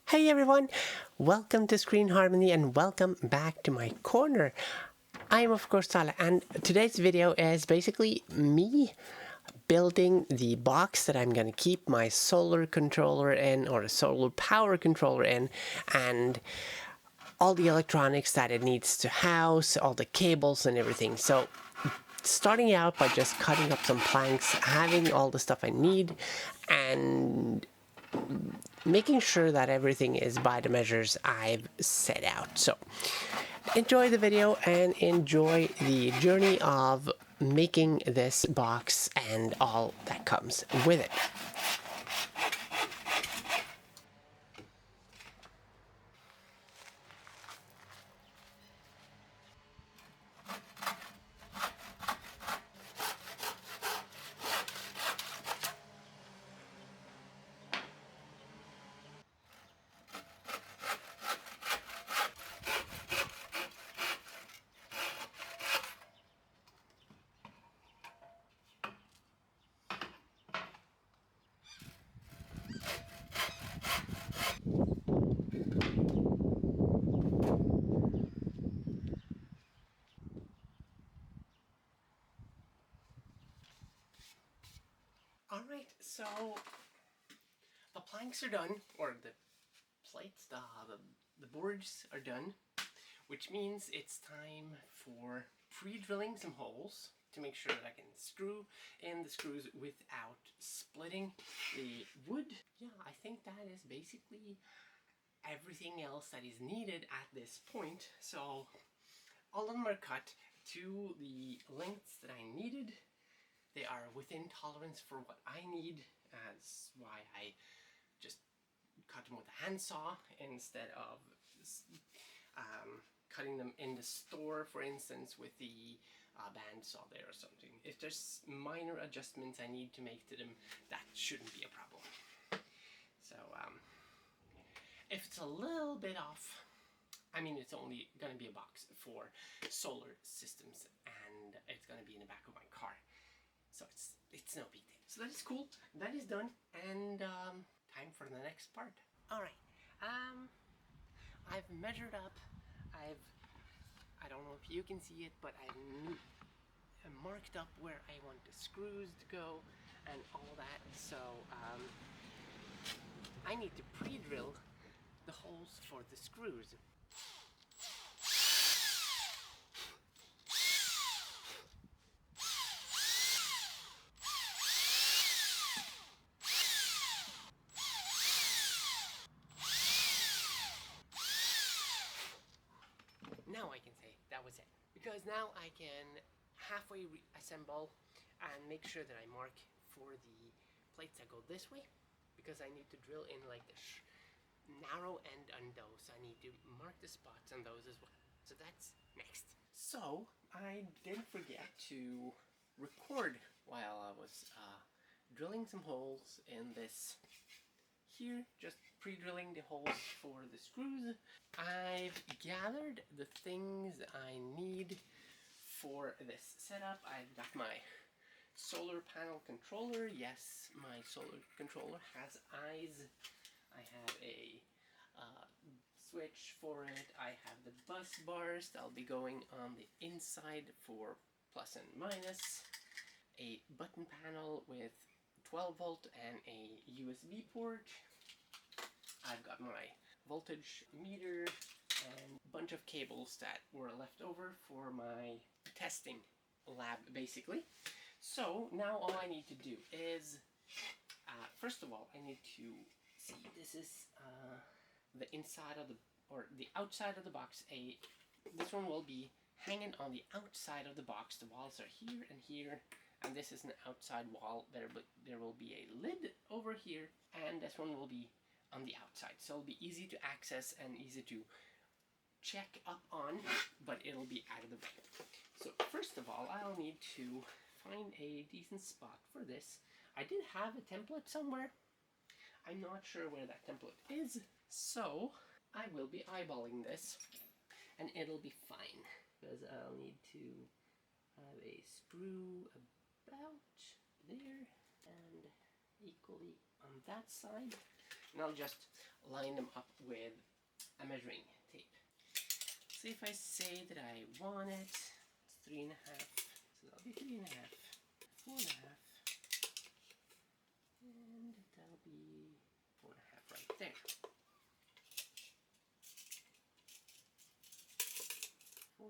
Hey everyone, welcome to Screen Harmony and welcome back to my corner. I am of course Sala, and today's video is basically me building the box that I'm gonna keep my solar controller in, or a solar power controller in, and all the electronics that it needs to house, all the cables and everything. So starting out by just cutting up some planks, having all the stuff I need, and making sure that everything is by the measures I've set out. So enjoy the video and enjoy the journey of making this box and all that comes with it. Alright, so the planks are done, or the plates, the boards are done, which means it's time for pre-drilling some holes to make sure that I can screw in the screws without splitting the wood. Yeah, I think that is basically everything else that is needed at this point. So all of them are cut to the lengths that I needed. They are within tolerance for what I need. That's why I just cut them with a handsaw instead of cutting them in the store, for instance, with the bandsaw there or something. If there's minor adjustments I need to make to them, that shouldn't be a problem. So if it's a little bit off, I mean, it's only going to be a box for solar systems, and it's going to be in the back of my car, so it's no big deal. So that is cool. That is done, and time for the next part. All right. I've measured up. I don't know if you can see it, but I've marked up where I want the screws to go and all that. So I need to pre-drill the holes for the screws. Now I can say that was it, because now I can halfway reassemble and make sure that I mark for the plates that go this way, because I need to drill in like the narrow end on those. I need to mark the spots on those as well. So that's next. So I didn't forget to record while I was drilling some holes in this here, just pre-drilling the holes for the screws. I've gathered the things I need for this setup. I've got my solar panel controller. Yes, my solar controller has eyes. I have a switch for it. I have the bus bars that'll be going on the inside for plus and minus. A button panel with 12 volt and a USB port. I've got my voltage meter and a bunch of cables that were left over for my testing lab, basically. So now all I need to do is, first of all, I need to see, this is the inside of the, or the outside of the box. This one will be hanging on the outside of the box. The walls are here and here, and this is an outside wall. There will be a lid over here, and this one will be on the outside, so it'll be easy to access and easy to check up on, but it'll be out of the way. So first of all, I'll need to find a decent spot for this. I did have a template somewhere. I'm not sure where that template is, so I will be eyeballing this, and it'll be fine, because I'll need to have a sprue about there and equally on that side. And line them up with a measuring tape. So if I say that I want it, it's 3.5, so that'll be 3.5, 4.5, and that'll be 4.5 right there. 4.5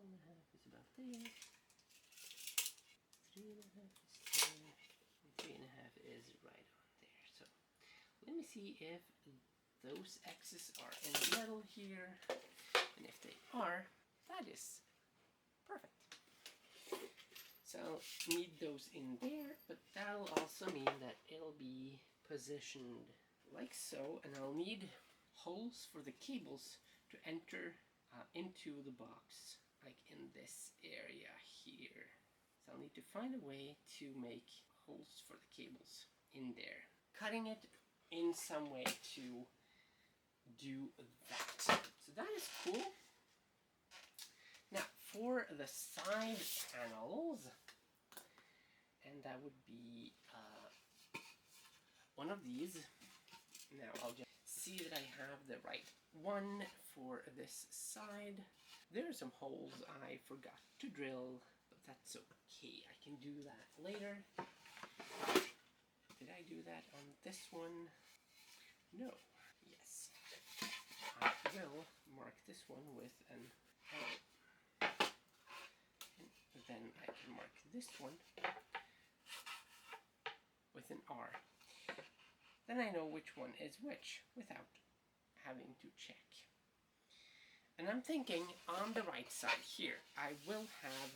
is about there. 3.5 is there. And 3.5 is right on there. So let me see if those X's are in the middle here. And if they are, that is perfect. So need those in there, but that'll also mean that it'll be positioned like so, and I'll need holes for the cables to enter into the box, like in this area here. So I'll need to find a way to make holes for the cables in there. Cutting it in some way to do that. So that is cool. Now for the side panels, and that would be one of these. Now I'll just see that I have the right one for this side. There are some holes I forgot to drill, but that's okay. I can do that later. Did I do that on this one? No. Yes. I will mark this one with an L. And then I can mark this one with an R. Then I know which one is which without having to check. And I'm thinking on the right side here, I will have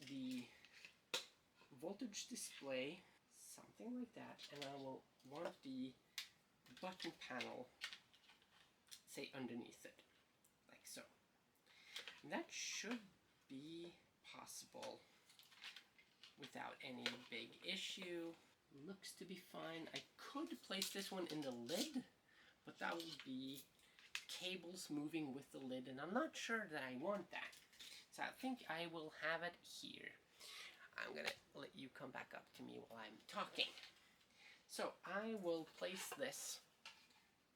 the voltage display, something like that, and I will want the button panel, say, underneath it, like so. And that should be possible without any big issue. Looks to be fine. I could place this one in the lid, but that would be cables moving with the lid, and I'm not sure that I want that. So I think I will have it here. I'm gonna let you come back up to me while I'm talking. So I will place this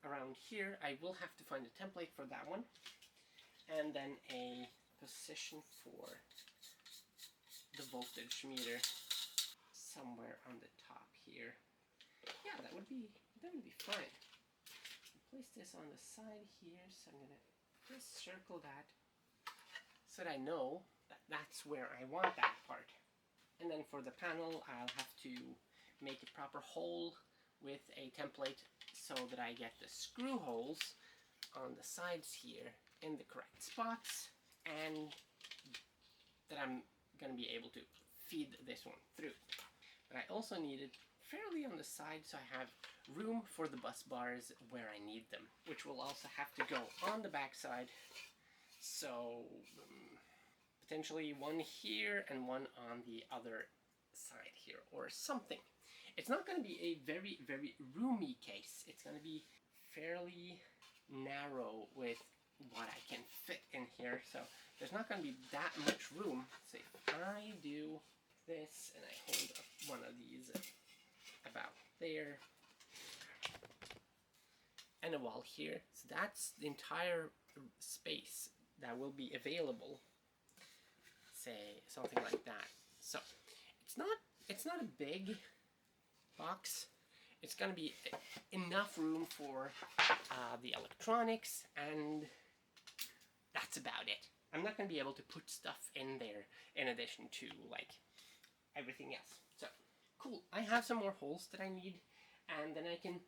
around here. I will have to find a template for that one, and then a position for the voltage meter somewhere on the top here. Yeah, that would be fine. Place this on the side here, so I'm gonna just circle that so that I know that that's where I want that part. And then for the panel, I'll have to make a proper hole with a template so that I get the screw holes on the sides here in the correct spots, and that I'm gonna be able to feed this one through. But I also need it fairly on the side so I have room for the bus bars where I need them, which will also have to go on the back side. So potentially one here and one on the other side here or something. It's not going to be a very, very roomy case. It's going to be fairly narrow with what I can fit in here. So there's not going to be that much room. So if I do this and I hold up one of these about there and a wall here, so that's the entire space that will be available, say something like that. So it's not a big box. It's gonna be enough room for the electronics, and that's about it. I'm not gonna be able to put stuff in there in addition to like everything else. So cool, I have some more holes that I need, and then I can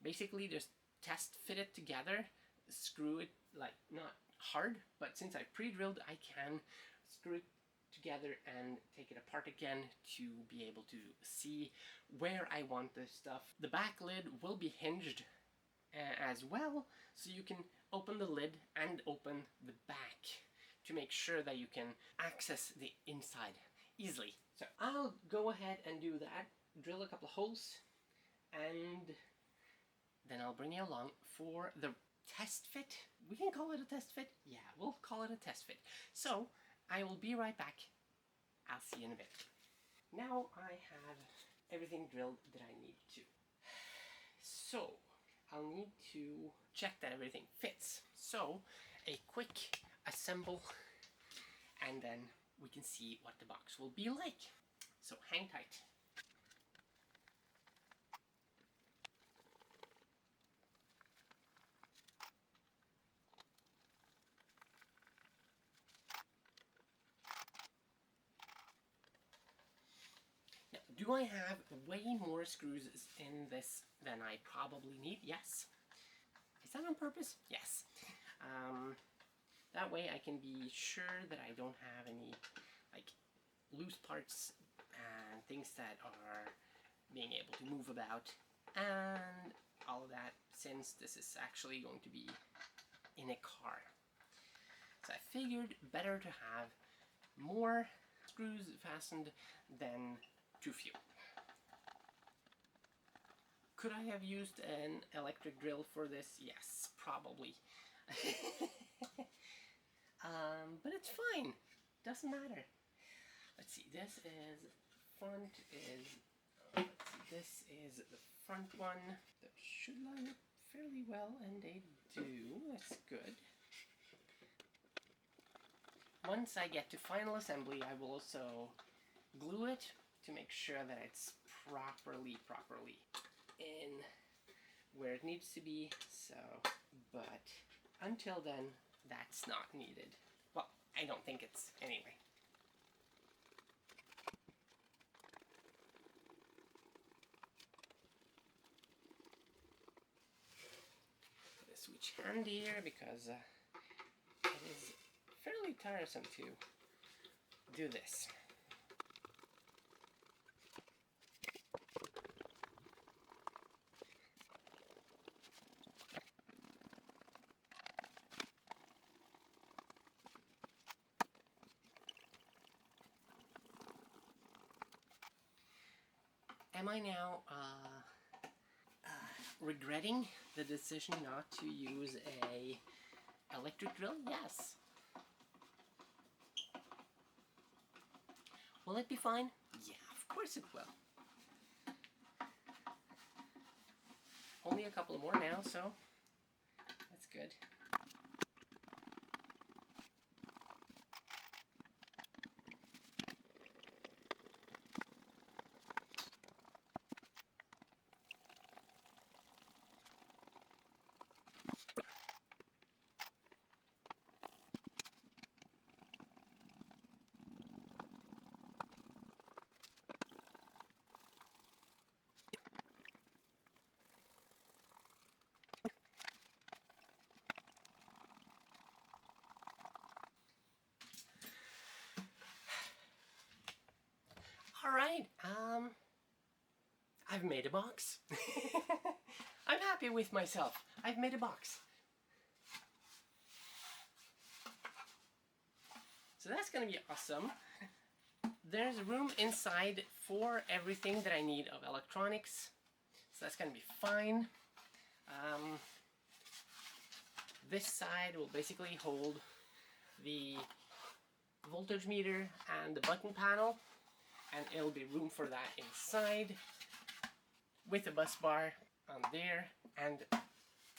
basically just test fit it together, screw it, like not hard, but since I pre-drilled, I can screw it together and take it apart again to be able to see where I want this stuff. The back lid will be hinged as well, so you can open the lid and open the back to make sure that you can access the inside easily. So I'll go ahead and do that, drill a couple of holes, and then I'll bring you along for the test fit. We can call it a test fit? Yeah, we'll call it a test fit. So I will be right back. I'll see you in a bit. Now I have everything drilled that I need to. So I'll need to check that everything fits. So a quick assemble, and then we can see what the box will be like. So hang tight. Now, do I have way more screws in this than I probably need? Yes. Is that on purpose? Yes. That way I can be sure that I don't have any like loose parts and things that are being able to move about and all of that, since this is actually going to be in a car. So I figured better to have more screws fastened than too few. Could I have used an electric drill for this? Yes, probably. But it's fine. Doesn't matter. Let's see. This is this is the front one. That should line up fairly well, and they do. That's good. Once I get to final assembly, I will also glue it to make sure that it's properly in where it needs to be. So, but until then, that's not needed. Well, I don't think it's anyway. Put a switch hand here because it is fairly tiresome to do this. Am I now regretting the decision not to use a electric drill? Yes. Will it be fine? Yeah, of course it will. Only a couple more now, so that's good. Alright, I've made a box. I'm happy with myself. I've made a box. So that's gonna be awesome. There's room inside for everything that I need of electronics. So that's gonna be fine. This side will basically hold the voltage meter and the button panel, and it'll be room for that inside with a bus bar on there and the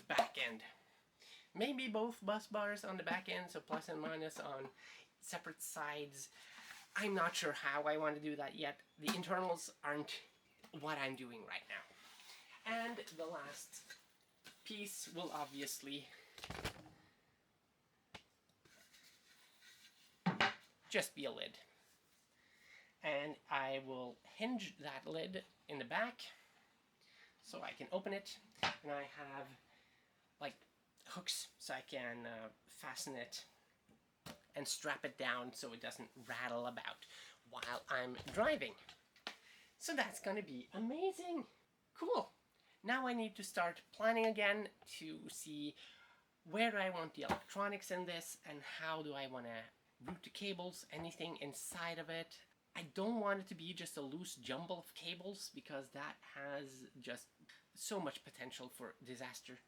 back end. Maybe both bus bars on the back end, so plus and minus on separate sides. I'm not sure how I want to do that yet. The internals aren't what I'm doing right now. And the last piece will obviously just be a lid. And I will hinge that lid in the back so I can open it, and I have like hooks so I can fasten it and strap it down so it doesn't rattle about while I'm driving. So that's gonna be amazing. Cool. Now I need to start planning again to see where do I want the electronics in this and how do I want to route the cables, anything inside of it. I don't want it to be just a loose jumble of cables because that has just so much potential for disaster.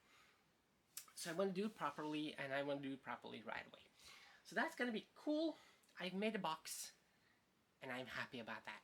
So I want to do it properly, and I want to do it properly right away. So that's going to be cool. I've made a box, and I'm happy about that.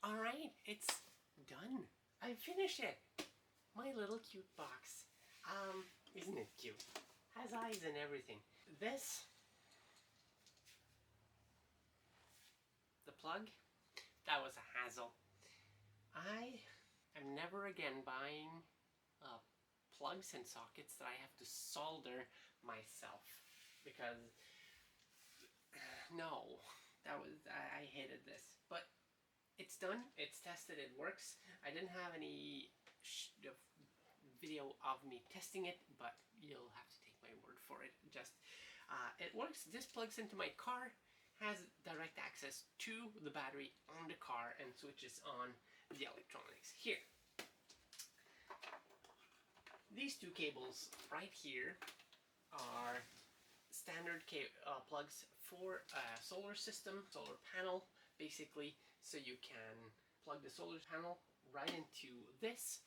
Alright, it's done. I finished it. My little cute box. Isn't it cute? Has eyes and everything. This, the plug, that was a hassle. I am never again buying plugs and sockets that I have to solder myself, because no, I hated this. But it's done, it's tested, it works. I didn't have any video of me testing it, but you'll have to take my word for it. Just it works. This plugs into my car, has direct access to the battery on the car, and switches on the electronics here. These two cables right here are standard plugs for a solar system, solar panel, basically, so you can plug the solar panel right into this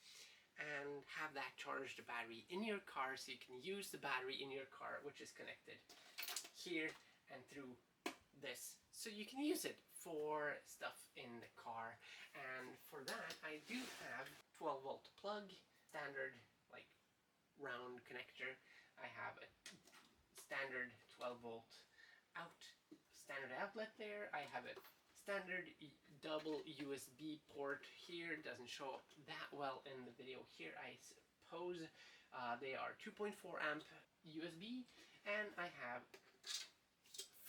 and have that charge the battery in your car, so you can use the battery in your car, which is connected here and through this, so you can use it for stuff in the car. And for that, I do have 12-volt plug, standard like round connector. I have a standard 12-volt standard outlet there. I have a standard double USB port here. It doesn't show up that well in the video here, I suppose. They are 2.4 amp USB, and I have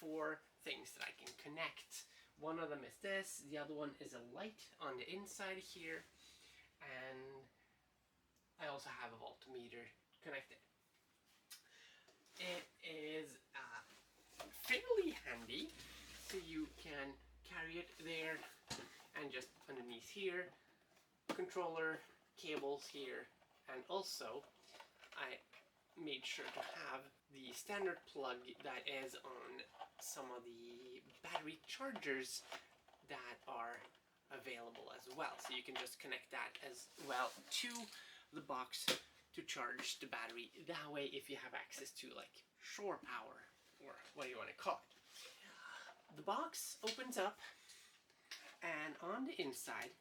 4 things that I can connect. One of them is this, the other one is a light on the inside here, and I also have a voltmeter connected. It is fairly handy, so you can carry it there, and just underneath here, controller cables here, and also I made sure to have the standard plug that is on some of the battery chargers that are available as well, so you can just connect that as well to the box to charge the battery. That way, if you have access to like shore power, or what you want to call it. The box opens up, and on the inside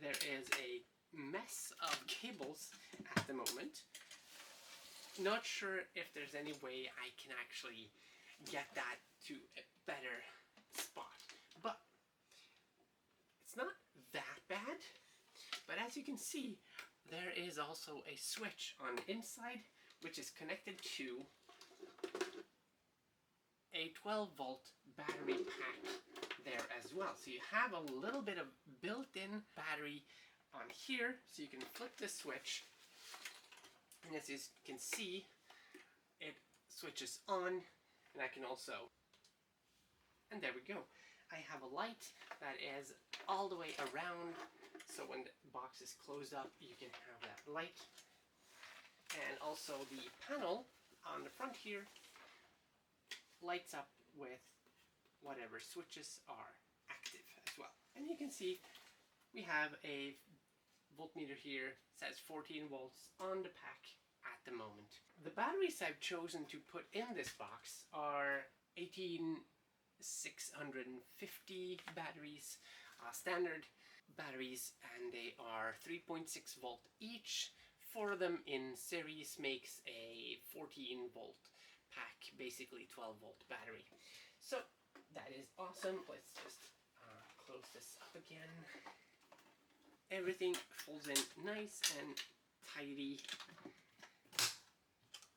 there is a mess of cables at the moment. Not sure if there's any way I can actually get that to a better spot, but it's not that bad. But as you can see, there is also a switch on the inside, which is connected to a 12-volt battery pack there as well. So you have a little bit of built-in battery on here, so you can flip this switch, and as you can see, it switches on, and I can also, and there we go. I have a light that is all the way around, so when the box is closed up, you can have that light. And also the panel on the front here lights up with whatever switches are active as well. And you can see we have a voltmeter here, says 14 volts on the pack at the moment. The batteries I've chosen to put in this box are 18650 batteries, standard batteries, and they are 3.6 volt each. 4 of them in series makes a 14 volt pack, basically 12 volt battery. So that is awesome. Let's just close this up again. Everything folds in nice and tidy,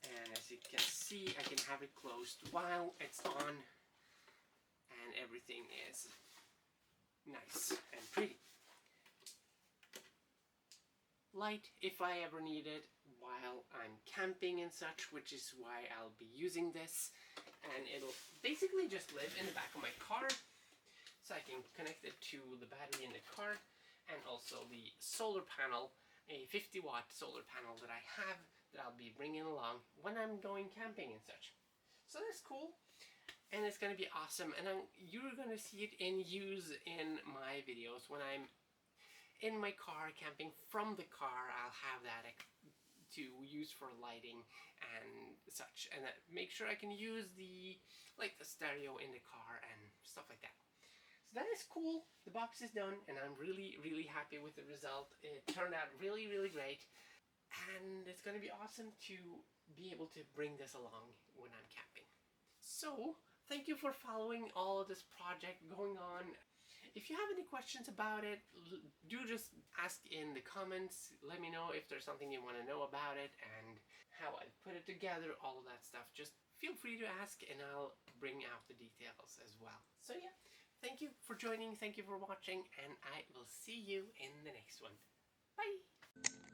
and as you can see, I can have it closed while it's on, and everything is nice and pretty. Light if I ever need it while I'm camping and such, which is why I'll be using this. And it'll basically just live in the back of my car, so I can connect it to the battery in the car, and also the solar panel, a 50-watt solar panel that I have that I'll be bringing along when I'm going camping and such. So that's cool, and it's going to be awesome, and you're going to see it in use in my videos. When I'm in my car camping from the car, I'll have that to use for lighting and such, and make sure I can use the stereo in the car and stuff like that. So that is cool. The box is done and I'm really, really happy with the result. It turned out really, really great. And it's going to be awesome to be able to bring this along when I'm camping. So, thank you for following all of this project going on. If you have any questions about it, do just ask in the comments. Let me know if there's something you want to know about it and how I put it together, all of that stuff. Just feel free to ask and I'll bring out the details as well. So yeah, thank you for joining, thank you for watching, and I will see you in the next one. Bye!